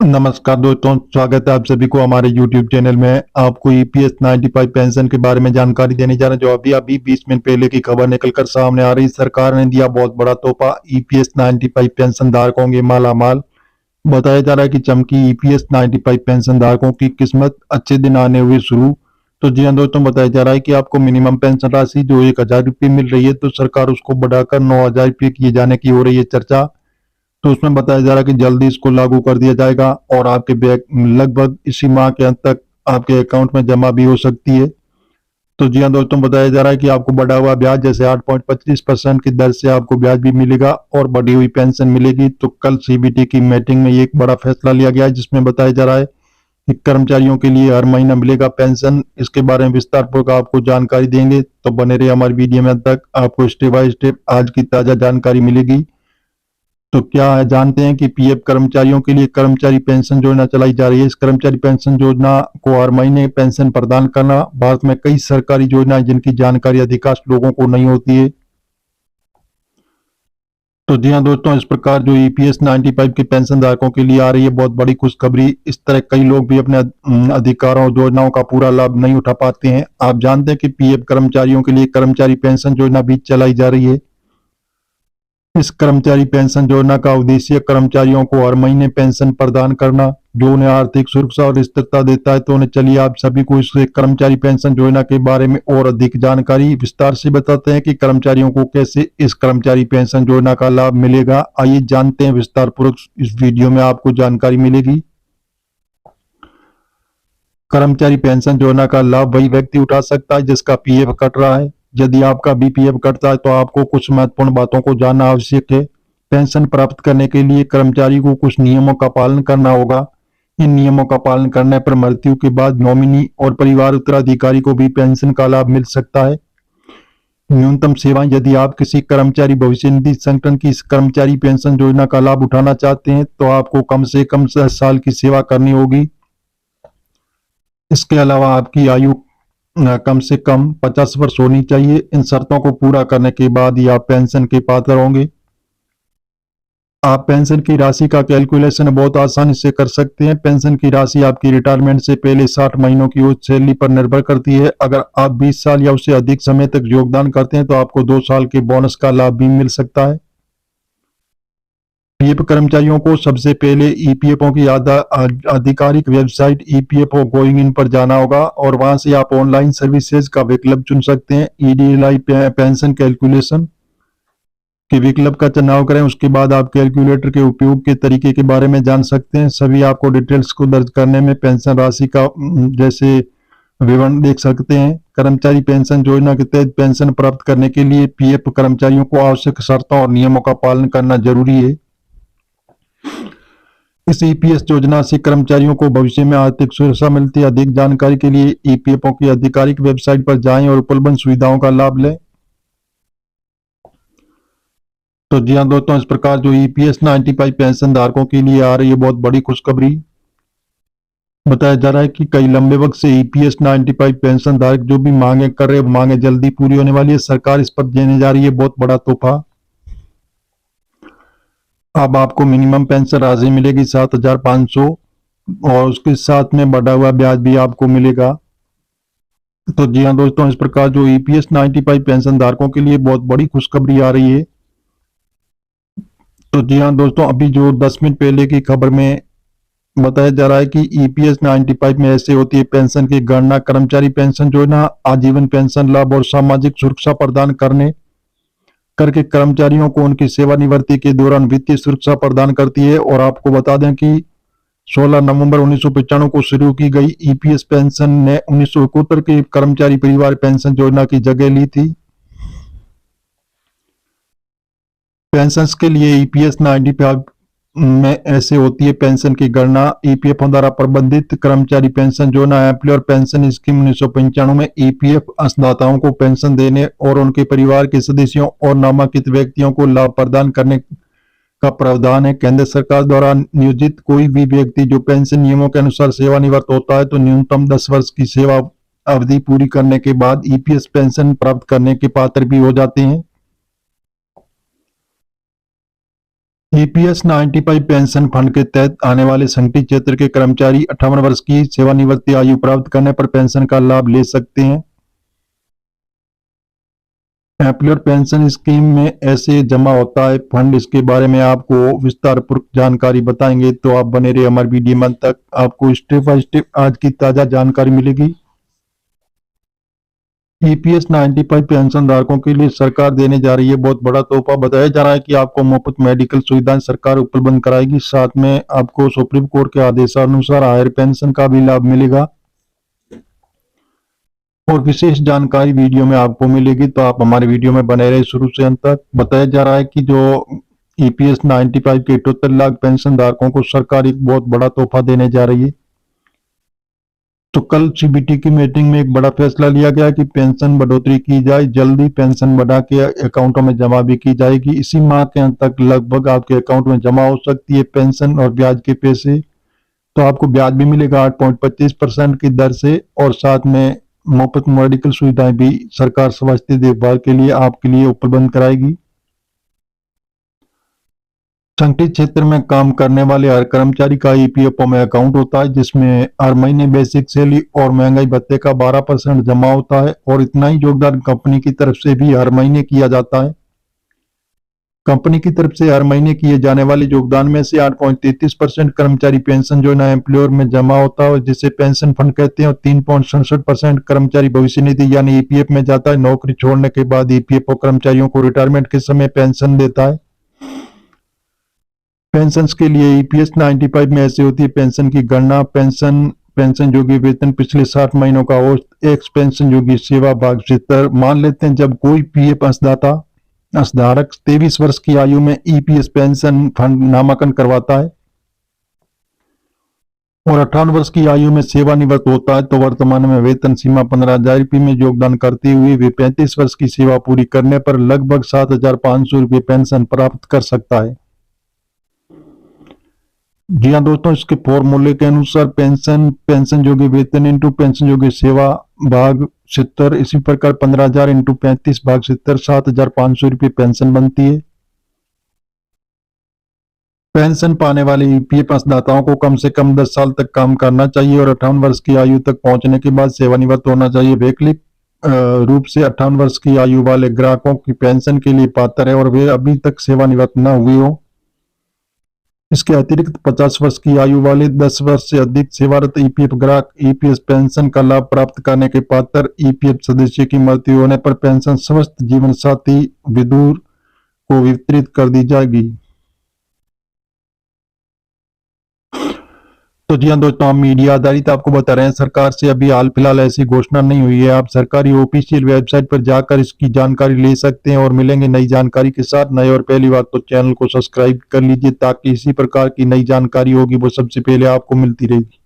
नमस्कार दोस्तों, स्वागत है आप सभी को हमारे YouTube चैनल में। आपको ईपीएस 95 पेंशन के बारे में जानकारी देने जा रहे हैं, जो अभी अभी 20 मिनट पहले की खबर निकलकर सामने आ रही। सरकार ने दिया बहुत बड़ा तोहफा, ईपीएस 95 पेंशन धारक होंगे मालामाल। बताया जा रहा है कि चमकी ईपीएस 95 पेंशन धारकों की किस्मत, अच्छे दिन आने हुए शुरू। तो जी हाँ दोस्तों, बताया जा रहा है कि आपको मिनिमम पेंशन राशि जो 1000 रुपये मिल रही है, तो सरकार उसको बढ़ाकर 9000 रुपये किए जाने की हो रही है चर्चा। तो उसमें बताया जा रहा है कि जल्दी इसको लागू कर दिया जाएगा और आपके बैंक लगभग इसी माह के अंत तक आपके अकाउंट में जमा भी हो सकती है। तो जी हाँ दोस्तों, बताया जा रहा है कि आपको बढ़ा हुआ ब्याज जैसे 8.25% की दर से आपको ब्याज भी मिलेगा और बढ़ी हुई पेंशन मिलेगी। तो कल सीबीटी की मीटिंग में एक बड़ा फैसला लिया गया है, जिसमें बताया जा रहा है कि कर्मचारियों के लिए हर महीना मिलेगा पेंशन। इसके बारे में विस्तार पूर्वक आपको जानकारी देंगे, तो बने रहिए हमारी वीडियो में। अंत तक आपको स्टेप बाय स्टेप आज की ताजा जानकारी मिलेगी। तो क्या है, जानते हैं कि पीएफ कर्मचारियों के लिए कर्मचारी पेंशन योजना चलाई जा रही है। इस कर्मचारी पेंशन योजना को हर महीने पेंशन प्रदान करना। भारत में कई सरकारी योजनाएं जिनकी जानकारी अधिकांश लोगों को नहीं होती है। तो जी हाँ दोस्तों, इस प्रकार जो ईपीएस 95 के पेंशन धारकों के लिए आ रही है बहुत बड़ी खुशखबरी। इस तरह कई लोग भी अपने अधिकारों और योजनाओं का पूरा लाभ नहीं उठा पाते हैं। आप जानते हैं कि पीएफ कर्मचारियों के लिए कर्मचारी पेंशन योजना भी चलाई जा रही है। इस कर्मचारी पेंशन योजना का उद्देश्य कर्मचारियों को हर महीने पेंशन प्रदान करना, जो उन्हें आर्थिक सुरक्षा और स्थिरता देता है। तो उन्हें चलिए आप सभी को इस कर्मचारी पेंशन योजना के बारे में और अधिक जानकारी विस्तार से बताते हैं कि कर्मचारियों को कैसे इस कर्मचारी पेंशन योजना का लाभ मिलेगा। आइए जानते हैं विस्तार पूर्वक, इस वीडियो में आपको जानकारी मिलेगी। कर्मचारी पेंशन योजना का लाभ वही व्यक्ति उठा सकता है जिसका पीएफ कट रहा है। यदि आपका बीपीएफ कटता है तो आपको कुछ महत्वपूर्ण बातों को जानना आवश्यक है। पेंशन प्राप्त करने के लिए कर्मचारी को कुछ नियमों का पालन करना होगा। इन नियमों का पालन करने पर मृत्यु के बाद नॉमिनी और परिवार उत्तराधिकारी को भी पेंशन का लाभ मिल सकता है। न्यूनतम सेवाएं, यदि आप किसी कर्मचारी भविष्य निधि संगठन की इस कर्मचारी पेंशन योजना का लाभ उठाना चाहते हैं तो आपको कम से कम 10 साल की सेवा करनी होगी। इसके अलावा आपकी आयु कम से कम 50 वर्ष होनी चाहिए। इन शर्तों को पूरा करने के बाद ही आप पेंशन के पात्र होंगे। आप पेंशन की राशि का कैलकुलेशन बहुत आसानी से कर सकते हैं। पेंशन की राशि आपकी रिटायरमेंट से पहले 60 महीनों की उच्च सैलरी पर निर्भर करती है। अगर आप 20 साल या उससे अधिक समय तक योगदान करते हैं तो आपको 2 साल के बोनस का लाभ भी मिल सकता है। पीएफ कर्मचारियों को सबसे पहले ईपीएफओ की आधिकारिक वेबसाइट ईपीएफओ गोइंग इन पर जाना होगा और वहां से आप ऑनलाइन सर्विसेज का विकल्प चुन सकते हैं। ईडीएलआई पेंशन कैलकुलेशन के विकल्प का चुनाव करें। उसके बाद आप कैलकुलेटर के उपयोग के तरीके के बारे में जान सकते हैं। सभी आपको डिटेल्स को दर्ज करने में पेंशन राशि का जैसे विवरण देख सकते हैं। कर्मचारी पेंशन योजना के तहत पेंशन प्राप्त करने के लिए पीएफ कर्मचारियों को आवश्यक शर्तों और नियमों का पालन करना जरूरी है। इस ईपीएस योजना से कर्मचारियों को भविष्य में आर्थिक सुरक्षा मिलती है। अधिक जानकारी के लिए ईपीएफओ की आधिकारिक वेबसाइट पर जाएं और उपलब्ध सुविधाओं का लाभ लें। तो जी हाँ दोस्तों, इस प्रकार जो ईपीएस 95 पेंशन धारकों के लिए आ रही है बहुत बड़ी खुशखबरी। बताया जा रहा है कि कई लंबे वक्त से ईपीएस 95 पेंशन धारक जो भी मांगे कर रहे, मांगे जल्दी पूरी होने वाली है। सरकार इस पर देने जा रही है बहुत बड़ा तोहफा। अब आपको मिनिमम पेंशन राशि मिलेगी 7500 और उसके साथ में बढ़ा हुआ ब्याज भी आपको मिलेगा। तो जी हाँ दोस्तों, इस प्रकार जो ईपीएस 95 पेंशन धारकों के लिए बहुत बड़ी खुशखबरी आ रही है। तो जी हाँ दोस्तों, अभी जो 10 मिनट पहले की खबर में बताया जा रहा है कि ईपीएस 95 में ऐसे होती है पेंशन की गणना। कर्मचारी पेंशन योजना आजीवन पेंशन लाभ और सामाजिक सुरक्षा प्रदान करके कर्मचारियों को उनकी सेवानिवृत्ति के दौरान वित्तीय सुरक्षा प्रदान करती है। और आपको बता दें कि 16 नवंबर 1995 को शुरू की गई ईपीएस पेंशन ने 1971 के कर्मचारी परिवार पेंशन योजना की जगह ली थी। पेंशन के लिए ईपीएस 95 में ऐसे होती है पेंशन की गणना। ईपीएफओ द्वारा प्रबंधित कर्मचारी पेंशन योजना एम्प्लॉयर पेंशन स्कीम 1995 में ईपीएफ अंशदाताओं को पेंशन देने और उनके परिवार के सदस्यों और नामांकित व्यक्तियों को लाभ प्रदान करने का प्रावधान है। केंद्र सरकार द्वारा नियोजित कोई भी व्यक्ति जो पेंशन नियमों के अनुसार सेवानिवृत्त होता है तो न्यूनतम 10 वर्ष की सेवा अवधि पूरी करने के बाद ईपीएस पेंशन प्राप्त करने के पात्र भी हो जाते हैं। ईपीएस 95 पेंशन फंड के तहत आने वाले संगठित क्षेत्र के कर्मचारी 58 वर्ष की सेवानिवृत्ति आयु प्राप्त करने पर पेंशन का लाभ ले सकते हैं। एम्प्लॉयर पेंशन स्कीम में ऐसे जमा होता है फंड, इसके बारे में आपको विस्तार पूर्वक जानकारी बताएंगे, तो आप बने रहिए हमारे वीडियो में तक, आपको स्टेप बाय स्टेप आज की ताजा जानकारी मिलेगी। ईपीएस 95 पेंशन धारकों के लिए सरकार देने जा रही है बहुत बड़ा तोहफा। बताया जा रहा है कि आपको मुफ्त मेडिकल सुविधाएं सरकार उपलब्ध कराएगी, साथ में आपको सुप्रीम कोर्ट के आदेशानुसार हायर पेंशन का भी लाभ मिलेगा और विशेष जानकारी वीडियो में आपको मिलेगी, तो आप हमारे वीडियो में बने रहे शुरू से अंत तक। बताया जा रहा है कि जो ईपीएस 95 के 78 लाख पेंशन धारकों को सरकार एक बहुत बड़ा तोहफा देने जा रही है। तो कल सीबीटी की मीटिंग में एक बड़ा फैसला लिया गया कि पेंशन बढ़ोतरी की जाए, जल्दी पेंशन बढ़ा के अकाउंटों में जमा भी की जाएगी। इसी माह के अंत तक लगभग आपके अकाउंट में जमा हो सकती है पेंशन और ब्याज के पैसे। तो आपको ब्याज भी मिलेगा 8.25% की दर से, और साथ में मुफ्त मेडिकल सुविधाएं भी सरकार स्वास्थ्य देखभाल के लिए आपके लिए उपलब्ध कराएगी। संगठित क्षेत्र में काम करने वाले हर कर्मचारी का ईपीएफओ में अकाउंट होता है, जिसमें हर महीने बेसिक सैलरी और महंगाई भत्ते का 12% जमा होता है, और इतना ही योगदान कंपनी की तरफ से भी हर महीने किया जाता है। कंपनी की तरफ से हर महीने किए जाने वाले योगदान में से 8.33% कर्मचारी पेंशन योजना एम्प्लॉयर में जमा होता है, जिसे पेंशन फंड कहते हैं, और 3.67% कर्मचारी भविष्य निधि यानी ईपीएफ में जाता है। नौकरी छोड़ने के बाद ईपीएफओ कर्मचारियों को रिटायरमेंट के समय पेंशन देता है। पेंशन के लिए ईपीएस 95 में ऐसे होती है पेंशन की गणना। पेंशन योगी वेतन पिछले 60 महीनों का औसत एक्स पेंशन योगी सेवा भाग 70। मान लेते हैं जब कोई पीएफ अंशधारक 23 वर्ष की आयु में ईपीएस पेंशन फंड नामांकन करवाता है और 58 वर्ष की आयु में सेवानिवृत्त होता है, तो वर्तमान में वेतन सीमा 15,000 रुपये में योगदान करते हुए वे 35 वर्ष की सेवा पूरी करने पर लगभग 7,500 रुपये पेंशन प्राप्त कर सकता है। जी हाँ दोस्तों, इसके फॉर्मूले के अनुसार पेंशन योग्य वेतन इंटू पेंशन योग्य सेवा भाग 70, इसी प्रकार 15,000 इंटू 35 भाग 70 7,500 रुपये पेंशन बनती है। पेंशन पाने वाले ईपीएफ अंशदाताओं को कम से कम 10 साल तक काम करना चाहिए और 58 वर्ष की आयु तक पहुंचने के बाद सेवानिवृत्त होना चाहिए। वैकल्पिक रूप से 58 वर्ष की आयु वाले ग्राहकों की पेंशन के लिए पात्र है और वे अभी तक सेवानिवृत्त न हुए हो। इसके अतिरिक्त 50 वर्ष की आयु वाले 10 वर्ष से अधिक सेवारत ईपीएफ ग्राहक ईपीएस पेंशन का लाभ प्राप्त करने के पात्र ईपीएफ सदस्य की मृत्यु होने पर पेंशन समस्त जीवन साथी विधुर को वितरित कर दी जाएगी। तो जी हाँ दोस्तों, हम मीडिया आधारित आपको बता रहे हैं, सरकार से अभी हाल फिलहाल ऐसी घोषणा नहीं हुई है। आप सरकारी ऑफिशियल वेबसाइट पर जाकर इसकी जानकारी ले सकते हैं और मिलेंगे नई जानकारी के साथ। नए और पहली बात तो चैनल को सब्सक्राइब कर लीजिए ताकि इसी प्रकार की नई जानकारी होगी वो सबसे पहले आपको मिलती रहेगी।